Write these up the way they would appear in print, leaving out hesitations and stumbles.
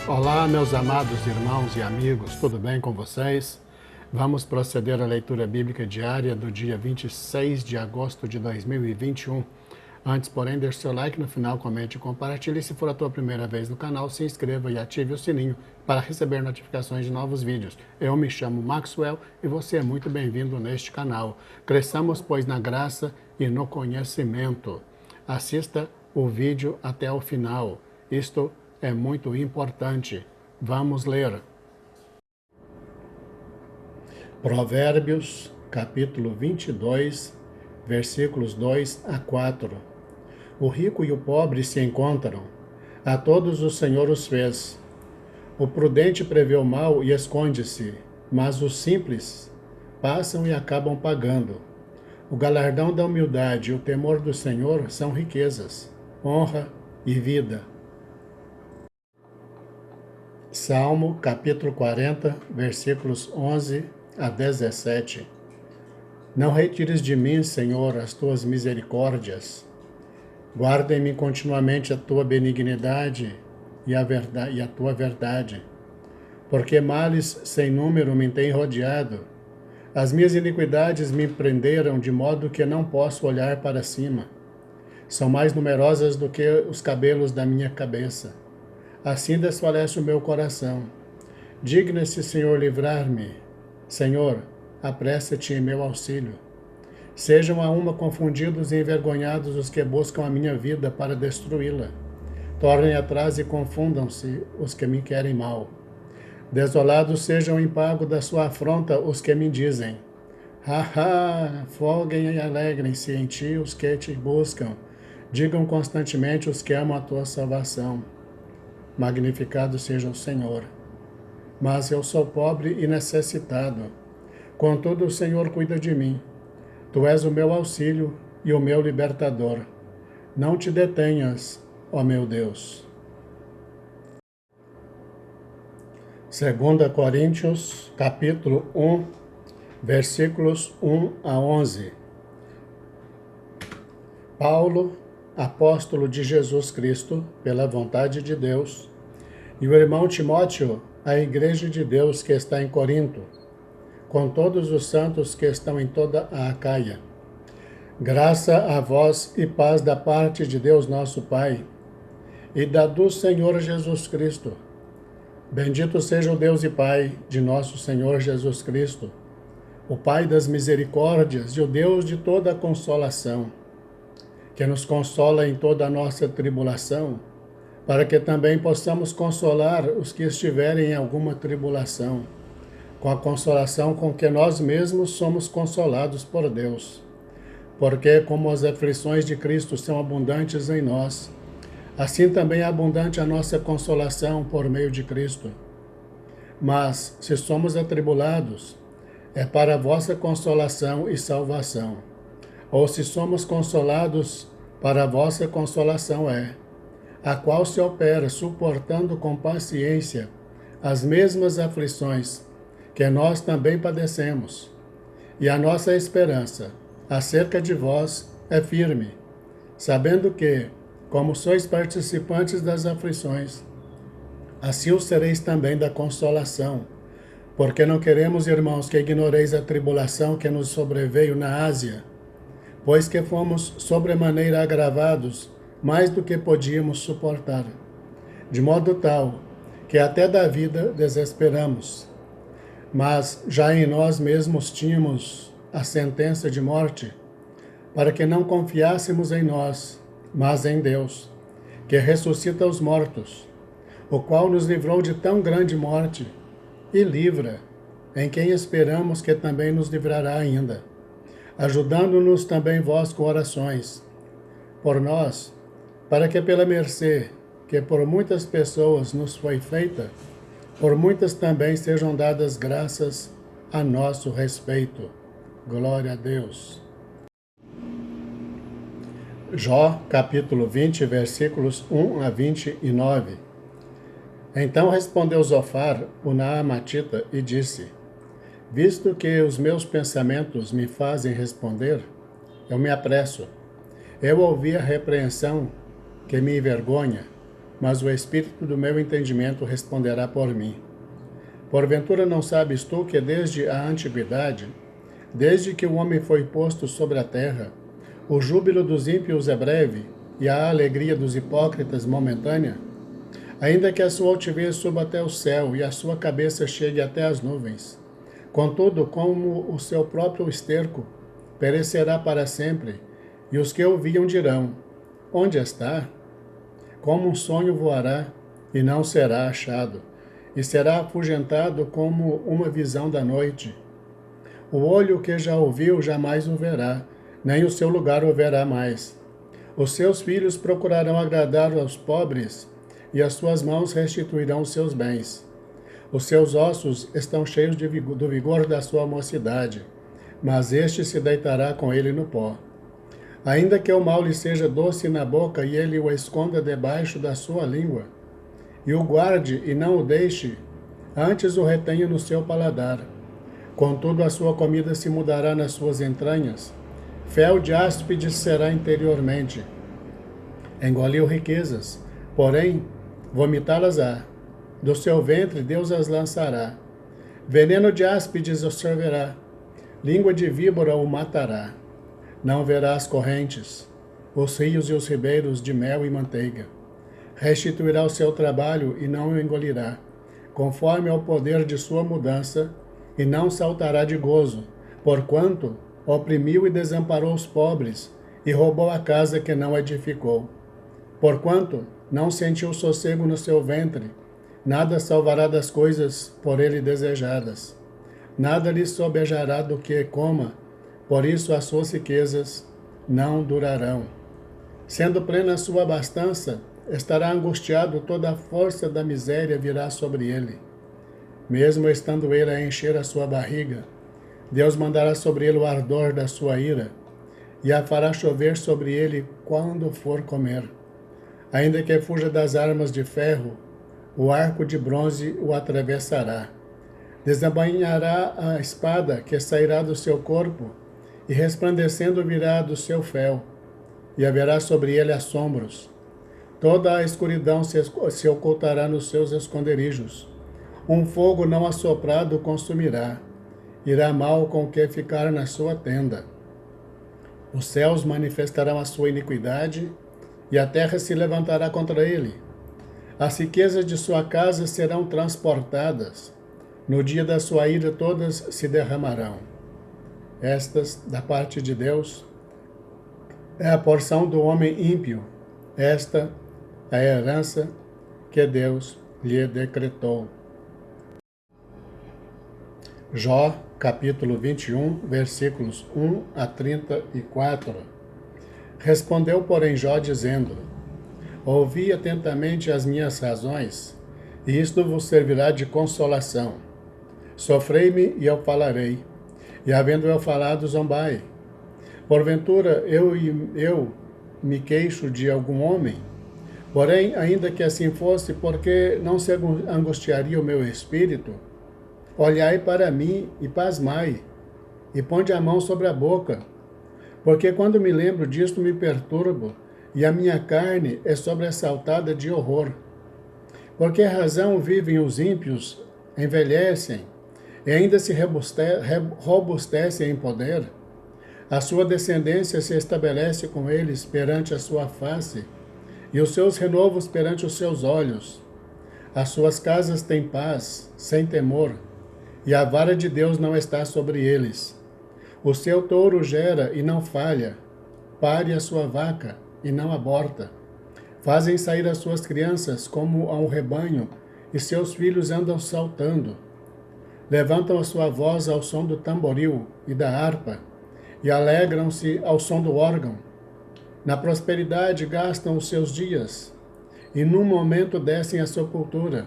Olá, meus amados irmãos e amigos, tudo bem com vocês? Vamos proceder à leitura bíblica diária do dia 26 de agosto de 2021. Antes, porém, deixe seu like no final, comente e compartilhe. Se for a tua primeira vez no canal, se inscreva e ative o sininho para receber notificações de novos vídeos. Eu me chamo Maxwell e você é muito bem-vindo neste canal. Cresçamos, pois, na graça e no conhecimento. Assista o vídeo até o final. Isto é muito importante. Vamos ler. Provérbios, capítulo 22, versículos 2 a 4. O rico e o pobre se encontram. A todos o Senhor os fez. O prudente prevê o mal e esconde-se, mas os simples passam e acabam pagando. O galardão da humildade e o temor do Senhor são riquezas, honra e vida. Salmo, capítulo 40, versículos 11 a 17. Não retires de mim, Senhor, as tuas misericórdias. Guarda em mim continuamente a tua benignidade e a tua verdade. Porque males sem número me têm rodeado. As minhas iniquidades me prenderam de modo que não posso olhar para cima. São mais numerosas do que os cabelos da minha cabeça. Assim desfalece o meu coração. Digna-se, Senhor, livrar-me. Senhor, apressa-te em meu auxílio. Sejam a uma confundidos e envergonhados os que buscam a minha vida para destruí-la. Tornem atrás e confundam-se os que me querem mal. Desolados sejam em pago da sua afronta os que me dizem: folguem e alegrem-se em ti os que te buscam. Digam constantemente os que amam a tua salvação. Magnificado seja o Senhor. Mas eu sou pobre e necessitado. Contudo, o Senhor cuida de mim. Tu és o meu auxílio e o meu libertador. Não te detenhas, ó meu Deus. 2 Coríntios, capítulo 1, versículos 1 a 11. Paulo, apóstolo de Jesus Cristo, pela vontade de Deus, e o irmão Timóteo, a igreja de Deus que está em Corinto, com todos os santos que estão em toda a Acaia. Graça a vós e paz da parte de Deus nosso Pai e da do Senhor Jesus Cristo. Bendito seja o Deus e Pai de nosso Senhor Jesus Cristo, o Pai das misericórdias e o Deus de toda a consolação, que nos consola em toda a nossa tribulação, para que também possamos consolar os que estiverem em alguma tribulação, com a consolação com que nós mesmos somos consolados por Deus. Porque, como as aflições de Cristo são abundantes em nós, assim também é abundante a nossa consolação por meio de Cristo. Mas, se somos atribulados, é para a vossa consolação e salvação. Ou se somos consolados, para a vossa consolação é, a qual se opera suportando com paciência as mesmas aflições que nós também padecemos. E a nossa esperança acerca de vós é firme, sabendo que, como sois participantes das aflições, assim o sereis também da consolação. Porque não queremos, irmãos, que ignoreis a tribulação que nos sobreveio na Ásia, pois que fomos sobremaneira agravados, mais do que podíamos suportar, de modo tal que até da vida desesperamos. Mas já em nós mesmos tínhamos a sentença de morte, para que não confiássemos em nós, mas em Deus, que ressuscita os mortos, o qual nos livrou de tão grande morte, e livra, em quem esperamos que também nos livrará ainda, ajudando-nos também vós com orações, por nós, para que pela mercê que por muitas pessoas nos foi feita, por muitas também sejam dadas graças a nosso respeito. Glória a Deus. Jó, capítulo 20, versículos 1 a 29. Então respondeu Zofar, o Naamatita, e disse: Visto que os meus pensamentos me fazem responder, eu me apresso. Eu ouvi a repreensão que me envergonha, mas o espírito do meu entendimento responderá por mim. Porventura não sabes tu que desde a antiguidade, desde que o homem foi posto sobre a terra, o júbilo dos ímpios é breve e a alegria dos hipócritas momentânea? Ainda que a sua altivez suba até o céu e a sua cabeça chegue até as nuvens, contudo, como o seu próprio esterco, perecerá para sempre, e os que o viam dirão: onde está? Como um sonho voará, e não será achado, e será afugentado como uma visão da noite. O olho que já o viu jamais o verá, nem o seu lugar o verá mais. Os seus filhos procurarão agradar aos pobres, e as suas mãos restituirão os seus bens. Os seus ossos estão cheios do vigor da sua mocidade, mas este se deitará com ele no pó. Ainda que o mal lhe seja doce na boca e ele o esconda debaixo da sua língua, e o guarde e não o deixe, antes o retenha no seu paladar. Contudo, a sua comida se mudará nas suas entranhas, fel de áspides será interiormente. Engoliu riquezas, porém, vomitá-las-á. Do seu ventre Deus as lançará. Veneno de áspides o sorverá, língua de víbora o matará. Não verá as correntes, os rios e os ribeiros de mel e manteiga. Restituirá o seu trabalho e não o engolirá, conforme ao poder de sua mudança, e não saltará de gozo, porquanto oprimiu e desamparou os pobres, e roubou a casa que não edificou. Porquanto não sentiu sossego no seu ventre, nada salvará das coisas por ele desejadas. Nada lhe sobejará do que coma, por isso as suas riquezas não durarão. Sendo plena a sua abastança, estará angustiado, toda a força da miséria virá sobre ele. Mesmo estando ele a encher a sua barriga, Deus mandará sobre ele o ardor da sua ira, e a fará chover sobre ele quando for comer. Ainda que fuja das armas de ferro, o arco de bronze o atravessará. Desembainhará a espada que sairá do seu corpo, e resplandecendo virá do seu fel, e haverá sobre ele assombros. Toda a escuridão se ocultará nos seus esconderijos. Um fogo não assoprado o consumirá. Irá mal com o que ficar na sua tenda. Os céus manifestarão a sua iniquidade, e a terra se levantará contra ele. As riquezas de sua casa serão transportadas. No dia da sua ira todas se derramarão. Estas, da parte de Deus, é a porção do homem ímpio. Esta é a herança que Deus lhe decretou. Jó, capítulo 21, versículos 1 a 34. Respondeu, porém, Jó, dizendo: ouvi atentamente as minhas razões, e isto vos servirá de consolação. Sofrei-me e eu falarei, e havendo eu falado, zombai. Porventura eu me queixo de algum homem? Porém, ainda que assim fosse, porque não se angustiaria o meu espírito? Olhai para mim e pasmai, e ponde a mão sobre a boca, porque quando me lembro disto me perturbo, e a minha carne é sobressaltada de horror. Por que razão vivem os ímpios, envelhecem, e ainda se robustecem em poder? A sua descendência se estabelece com eles perante a sua face, e os seus renovos perante os seus olhos. As suas casas têm paz, sem temor, e a vara de Deus não está sobre eles. O seu touro gera e não falha, pare a sua vaca e não aborta. Fazem sair as suas crianças como a um rebanho, e seus filhos andam saltando. Levantam a sua voz ao som do tamboril e da harpa, e alegram-se ao som do órgão. Na prosperidade gastam os seus dias, e num momento descem à sepultura.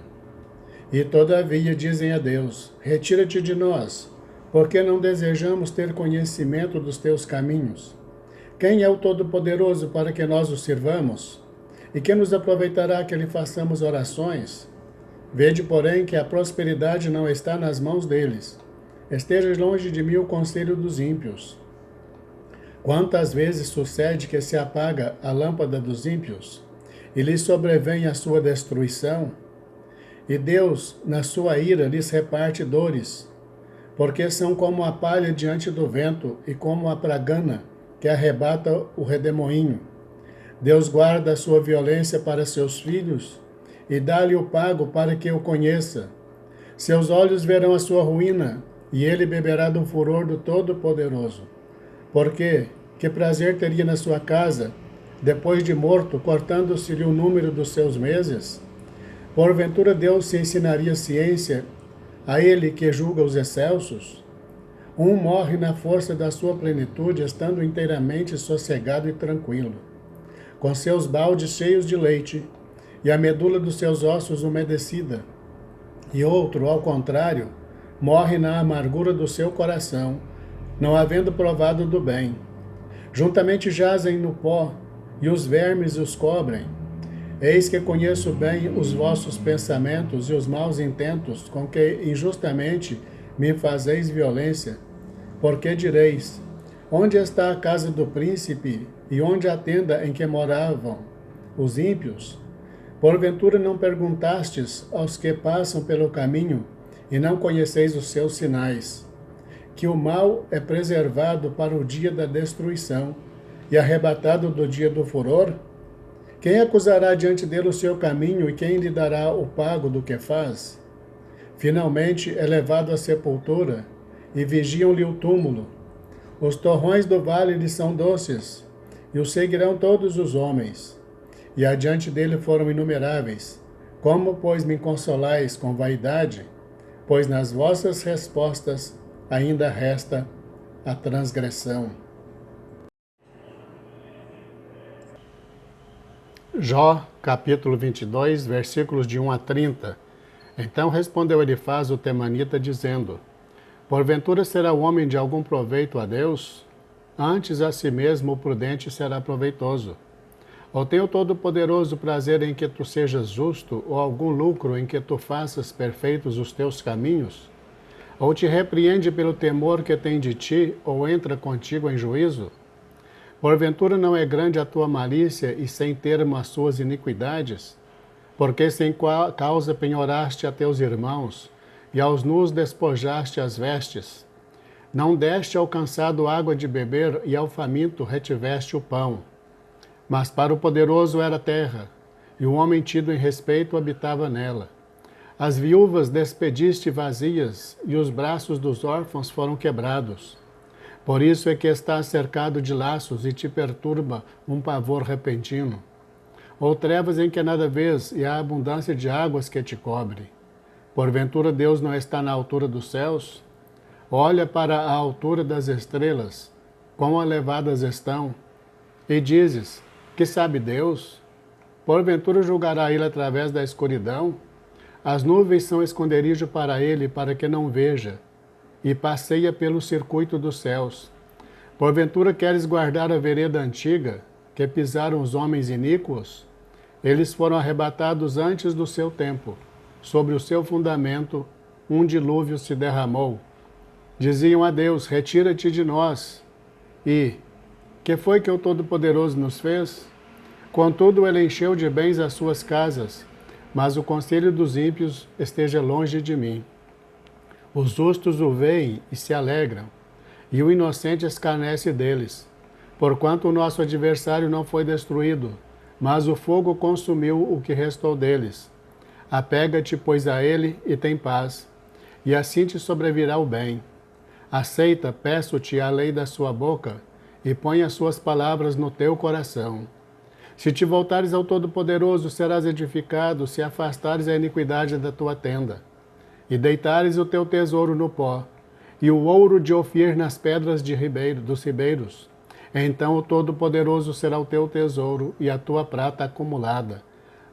E todavia dizem a Deus: retira-te de nós, porque não desejamos ter conhecimento dos teus caminhos. Quem é o Todo-Poderoso para que nós o sirvamos? E que nos aproveitará que lhe façamos orações? Vede, porém, que a prosperidade não está nas mãos deles. Esteja longe de mim o conselho dos ímpios. Quantas vezes sucede que se apaga a lâmpada dos ímpios, e lhes sobrevém a sua destruição, e Deus, na sua ira, lhes reparte dores, porque são como a palha diante do vento e como a pragana que arrebata o redemoinho. Deus guarda a sua violência para seus filhos e dá-lhe o pago para que o conheça. Seus olhos verão a sua ruína e ele beberá do furor do Todo-Poderoso. Porque que prazer teria na sua casa, depois de morto, cortando-se-lhe o número dos seus meses? Porventura Deus se ensinaria ciência a ele que julga os excelsos? Um morre na força da sua plenitude, estando inteiramente sossegado e tranquilo, com seus baldes cheios de leite e a medula dos seus ossos umedecida. E outro, ao contrário, morre na amargura do seu coração, não havendo provado do bem. Juntamente jazem no pó, e os vermes os cobrem. Eis que conheço bem os vossos pensamentos e os maus intentos com que injustamente me fazeis violência. Porque direis: onde está a casa do príncipe e onde a tenda em que moravam os ímpios? Porventura não perguntastes aos que passam pelo caminho e não conheceis os seus sinais, que o mal é preservado para o dia da destruição e arrebatado do dia do furor? Quem acusará diante dele o seu caminho e quem lhe dará o pago do que faz? Finalmente é levado à sepultura e vigiam-lhe o túmulo. Os torrões do vale lhe são doces e o seguirão todos os homens. E adiante dele foram inumeráveis. Como, pois, me consolais com vaidade? Pois nas vossas respostas ainda resta a transgressão. Jó, capítulo 22, versículos de 1 a 30. Então respondeu Elifaz o temanita, dizendo: porventura será o homem de algum proveito a Deus? Antes a si mesmo o prudente será proveitoso. Ou tem o Todo-Poderoso prazer em que tu sejas justo, ou algum lucro em que tu faças perfeitos os teus caminhos? Ou te repreende pelo temor que tem de ti, ou entra contigo em juízo? Porventura não é grande a tua malícia e sem termo as suas iniquidades? Porque sem causa penhoraste a teus irmãos, e aos nus despojaste as vestes. Não deste ao cansado água de beber, e ao faminto retiveste o pão. Mas para o poderoso era terra, e o homem tido em respeito habitava nela. As viúvas despediste vazias, e os braços dos órfãos foram quebrados. Por isso é que estás cercado de laços e te perturba um pavor repentino. Ou trevas em que nada vês, e a abundância de águas que te cobre. Porventura Deus não está na altura dos céus? Olha para a altura das estrelas, quão elevadas estão, e dizes: que sabe Deus? Porventura julgará ele através da escuridão? As nuvens são esconderijo para ele, para que não veja, e passeia pelo circuito dos céus. Porventura queres guardar a vereda antiga, que pisaram os homens iníquos? Eles foram arrebatados antes do seu tempo. Sobre o seu fundamento, um dilúvio se derramou. Diziam a Deus: retira-te de nós. E que foi que o Todo-Poderoso nos fez? Contudo, ele encheu de bens as suas casas, mas o conselho dos ímpios esteja longe de mim. Os justos o veem e se alegram, e o inocente escarnece deles, porquanto o nosso adversário não foi destruído, mas o fogo consumiu o que restou deles. Apega-te, pois, a ele e tem paz, e assim te sobrevirá o bem. Aceita, peço-te, a lei da sua boca, e põe as suas palavras no teu coração. Se te voltares ao Todo-Poderoso, serás edificado, se afastares a iniquidade da tua tenda, e deitares o teu tesouro no pó, e o ouro de Ofir nas pedras dos ribeiros. Então o Todo-Poderoso será o teu tesouro e a tua prata acumulada.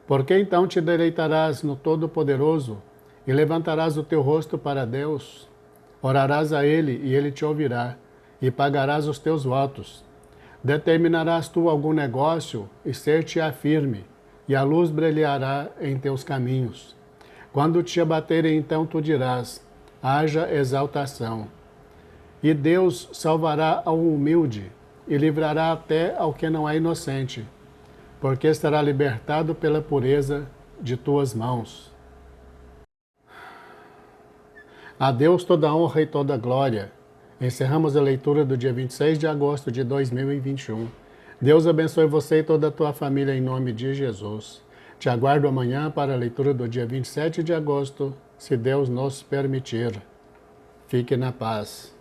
Porque então te deleitarás no Todo-Poderoso e levantarás o teu rosto para Deus. Orarás a Ele e Ele te ouvirá, e pagarás os teus votos. Determinarás tu algum negócio e ser-te-á firme, e a luz brilhará em teus caminhos. Quando te abaterem, então tu dirás: haja exaltação. E Deus salvará ao humilde, e livrará até ao que não é inocente. porque será libertado pela pureza de tuas mãos. A Deus toda honra e toda glória. Encerramos a leitura do dia 26 de agosto de 2021. Deus abençoe você e toda a tua família em nome de Jesus. Te aguardo amanhã para a leitura do dia 27 de agosto, se Deus nos permitir. Fique na paz.